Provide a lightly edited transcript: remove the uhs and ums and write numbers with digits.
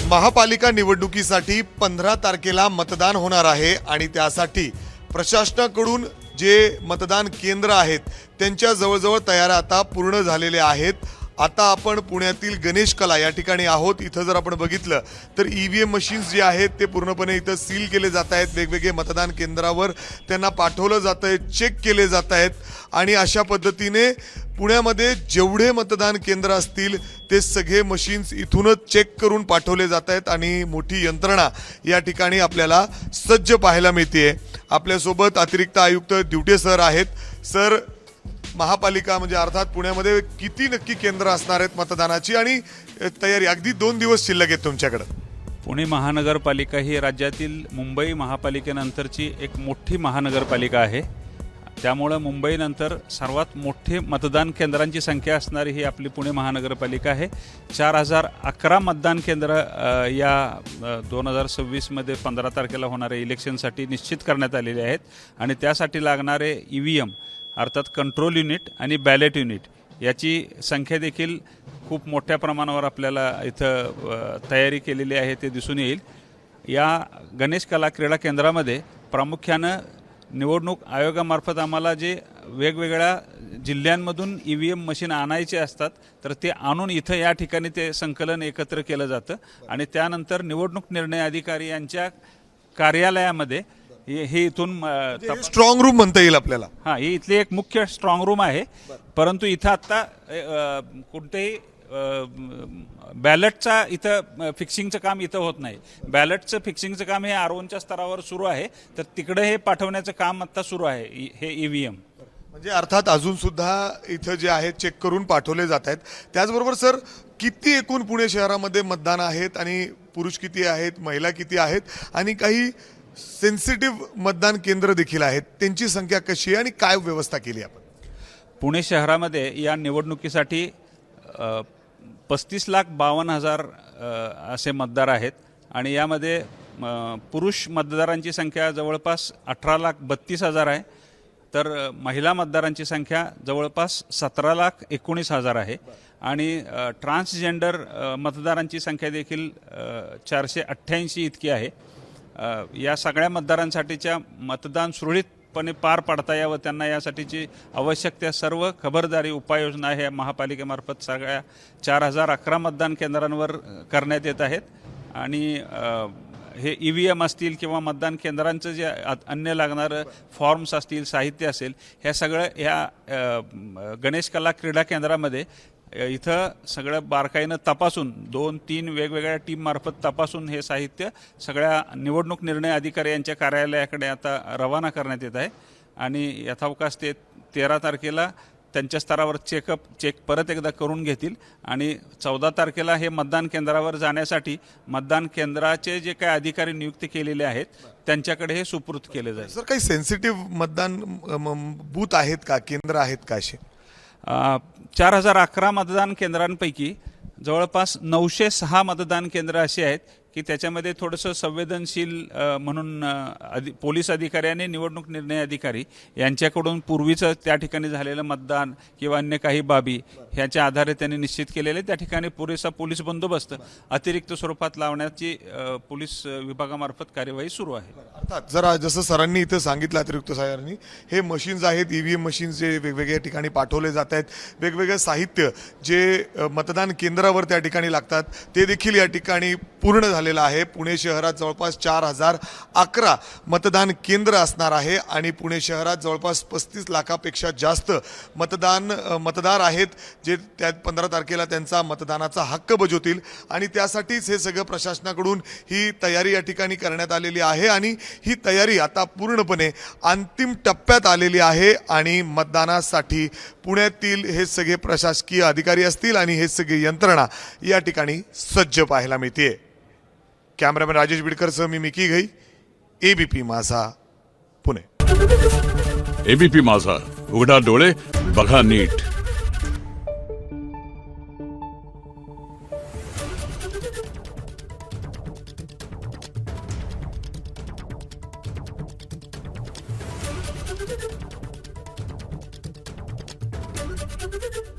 महापालिका निवडणुकीसाठी 15 तारखेला मतदान होणार आहे आणि त्यासाठी प्रशासनाकडून जे मतदान केंद्र आहेत त्यांच्या जवळजवळ तयाऱ्या आता पूर्ण झालेल्या आहेत। आता आपण पुण्यातील गणेश कला या ठिकाणी आहोत। इथं जर आपण बघितलं तर ईव्हीएम मशीन्स जे आहेत ते पूर्णपणे इथं सील केले जात आहेत। वेगवेगळे मतदान केंद्रावर त्यांना पाठवलं जात आहे, चेक केले जात आहेत आणि अशा पद्धतीने पुण्यामध्ये जेवढे मतदान केंद्र असतील ते सगळे मशीन्स इथूनच चेक करून पाठवले जात आहेत आणि मोठी यंत्रणा या ठिकाणी आपल्याला सज्ज पाहायला मिळते। आपल्यासोबत अतिरिक्त आयुक्त ड्युटे सर आहेत। सर, महापालिका म्हणजे अर्थात पुण्यामध्ये किती नक्की केंद्र असणार आहेत मतदानाची आणि तयारी अगदी 2 दिवस शिल्लक आहेत तुमच्याकडे? पुणे महानगरपालिका ही राज्यातील मुंबई महापालिकेनंतरची एक मोठी महानगरपालिका आहे। त्यामुळे मुंबईनंतर सर्वात मोठे मतदान केंद्रांची संख्या असणारी ही आपली पुणे महानगरपालिका आहे। 4011 मतदान केंद्र या 2026 मध्ये 15 तारखेला होणाऱ्या इलेक्शनसाठी निश्चित करण्यात आलेले आहेत आणि त्यासाठी लागणारे ईव्हीएम अर्थात कंट्रोल युनिट आणि बॅलेट युनिट याची संख्या देखील खूप मोठ्या प्रमाणावर आपल्याला इथं तयारी केलेली आहे ते दिसून येईल। या गणेश कला क्रीडा केंद्रामध्ये प्रामुख्यानं निवडणूक आयोगामार्फत आम्हाला जे वेगवेगळ्या जिल्ह्यांमधून ईव्हीएम मशीन आणायचे असतात तर ते आणून इथं या ठिकाणी ते संकलन एकत्र केलं जातं आणि त्यानंतर निवडणूक निर्णय अधिकारी यांच्या कार्यालयामध्ये हे इथून स्ट्रॉंग रूम म्हणता येईल आपल्याला। हां, ही इथली एक मुख्य स्ट्रॉंग रूम आहे। परंतु इथं आत्ता कोणतेही बॅलेटचा इथं फिक्सिंगचं काम इथं होत नाही। बॅलेटचं फिक्सिंगचं काम हे आरओनच्या स्तरावर सुरू आहे, तर तिकडे हे पाठवण्याचं काम आत्ता सुरू आहे हे ईव्हीएम। म्हणजे अर्थात अजून सुद्धा इथं जे आहे चेक करून पाठवले जात आहेत। त्याचबरोबर सर, किती एकूण पुणे शहरामध्ये मतदान आहेत आणि पुरुष किती आहेत, महिला किती आहेत आणि काही सेन्सिटिव्ह मतदान केंद्र देखील आहेत, त्यांची संख्या कशी आहे आणि काय व्यवस्था केली आपण? पुणे शहरामध्ये या निवडणुकीसाठी 35,52,000 असे मतदार आहेत आणि यामध्ये पुरुष मतदारांची संख्या जवळपास 18,32,000 आहे, तर महिला मतदारांची संख्या जवळपास 17,19,000 आहे आणि ट्रान्सजेंडर मतदारांची संख्या देखील 488 इतकी आहे। या सगळ्या मतदारांसाठीच्या मतदान सुरळीतपणे पार पाडता यावं त्यांना यासाठीची आवश्यक त्या सर्व खबरदारी उपाययोजना हे महापालिकेमार्फत सगळ्या 4011 मतदान केंद्रांवर करण्यात येत आहेत आणि हे ईव्हीएम असतील किंवा मतदान केंद्रांचं जे अन्य लागणारं फॉर्म्स असतील, साहित्य असेल, ह्या सगळं ह्या गणेश कला क्रीडा केंद्रामध्ये इथं सगळं बारकाईनं तपासून 2-3 वेगवेगळ्या टीममार्फत तपासून हे साहित्य सगळ्या निवडणूक निर्णय अधिकारी यांच्या कार्यालयाकडे आता रवाना करण्यात येत आहे आणि यथावकाश ते 13 तारखेला त्यांच्या स्तरावर चेक परत एकदा करून घेतील आणि 14 तारखेला हे मतदान केंद्रावर जाण्यासाठी मतदान केंद्राचे जे काही अधिकारी नियुक्त केलेले आहेत त्यांच्याकडे हे सुपूर्द केले जाईल। सर, काही सेन्सिटिव्ह मतदान बूथ आहेत का, केंद्र आहेत का असे? 4011 मतदान केंद्रांपैकी जवळपास 906 मतदान केंद्र असे आहेत की त्याच्यामध्ये थोडंसं संवेदनशील म्हणून पोलीस अधिकारी आणि निवडणूक निर्णय अधिकारी यांच्याकडून पूर्वीचं त्या ठिकाणी झालेलं मतदान किंवा अन्य काही बाबी ह्याच्या आधारे त्यांनी निश्चित केलेले त्या ठिकाणी पुरेसा पोलीस बंदोबस्त अतिरिक्त स्वरूपात लावण्याची पोलीस विभागामार्फत कार्यवाही सुरू आहे। अर्थात जरा जसं सरांनी इथं सांगितलं अतिरिक्त सरांनी, हे मशीन्स आहेत ईव्हीएम मशीन्स जे वेगवेगळ्या ठिकाणी पाठवले जात आहेत, वेगवेगळे साहित्य जे मतदान केंद्रावर त्या ठिकाणी लागतात ते देखील या ठिकाणी पूर्ण झालेला आहे। पुणे शहरात जवळपास 4011 मतदान केंद्र असणार आहे आणि पुणे शहरात जवळपास 35 लाखापेक्षा जास्त मतदार आहेत जे त्या 15 तारखेला त्यांचा मतदानाचा हक्क बजावतील आणि त्यासाठीच हे सगळं प्रशासनाकडून ही तयारी या ठिकाणी करण्यात आलेली आहे आणि ही तयारी आता पूर्णपणे अंतिम टप्प्यात आलेली आहे आणि मतदानासाठी पुण्यातील हे सगळे प्रशासकीय अधिकारी असतील आणि हे सगळे यंत्रणा या ठिकाणी सज्ज पाहायला मिळते। कॅमेरामॅन राजेश बिडकरसह मी मिकी घई, एबीपी माझा, पुणे। एबीपी माझा, उघडा डोळे बघा नीट। Thank you.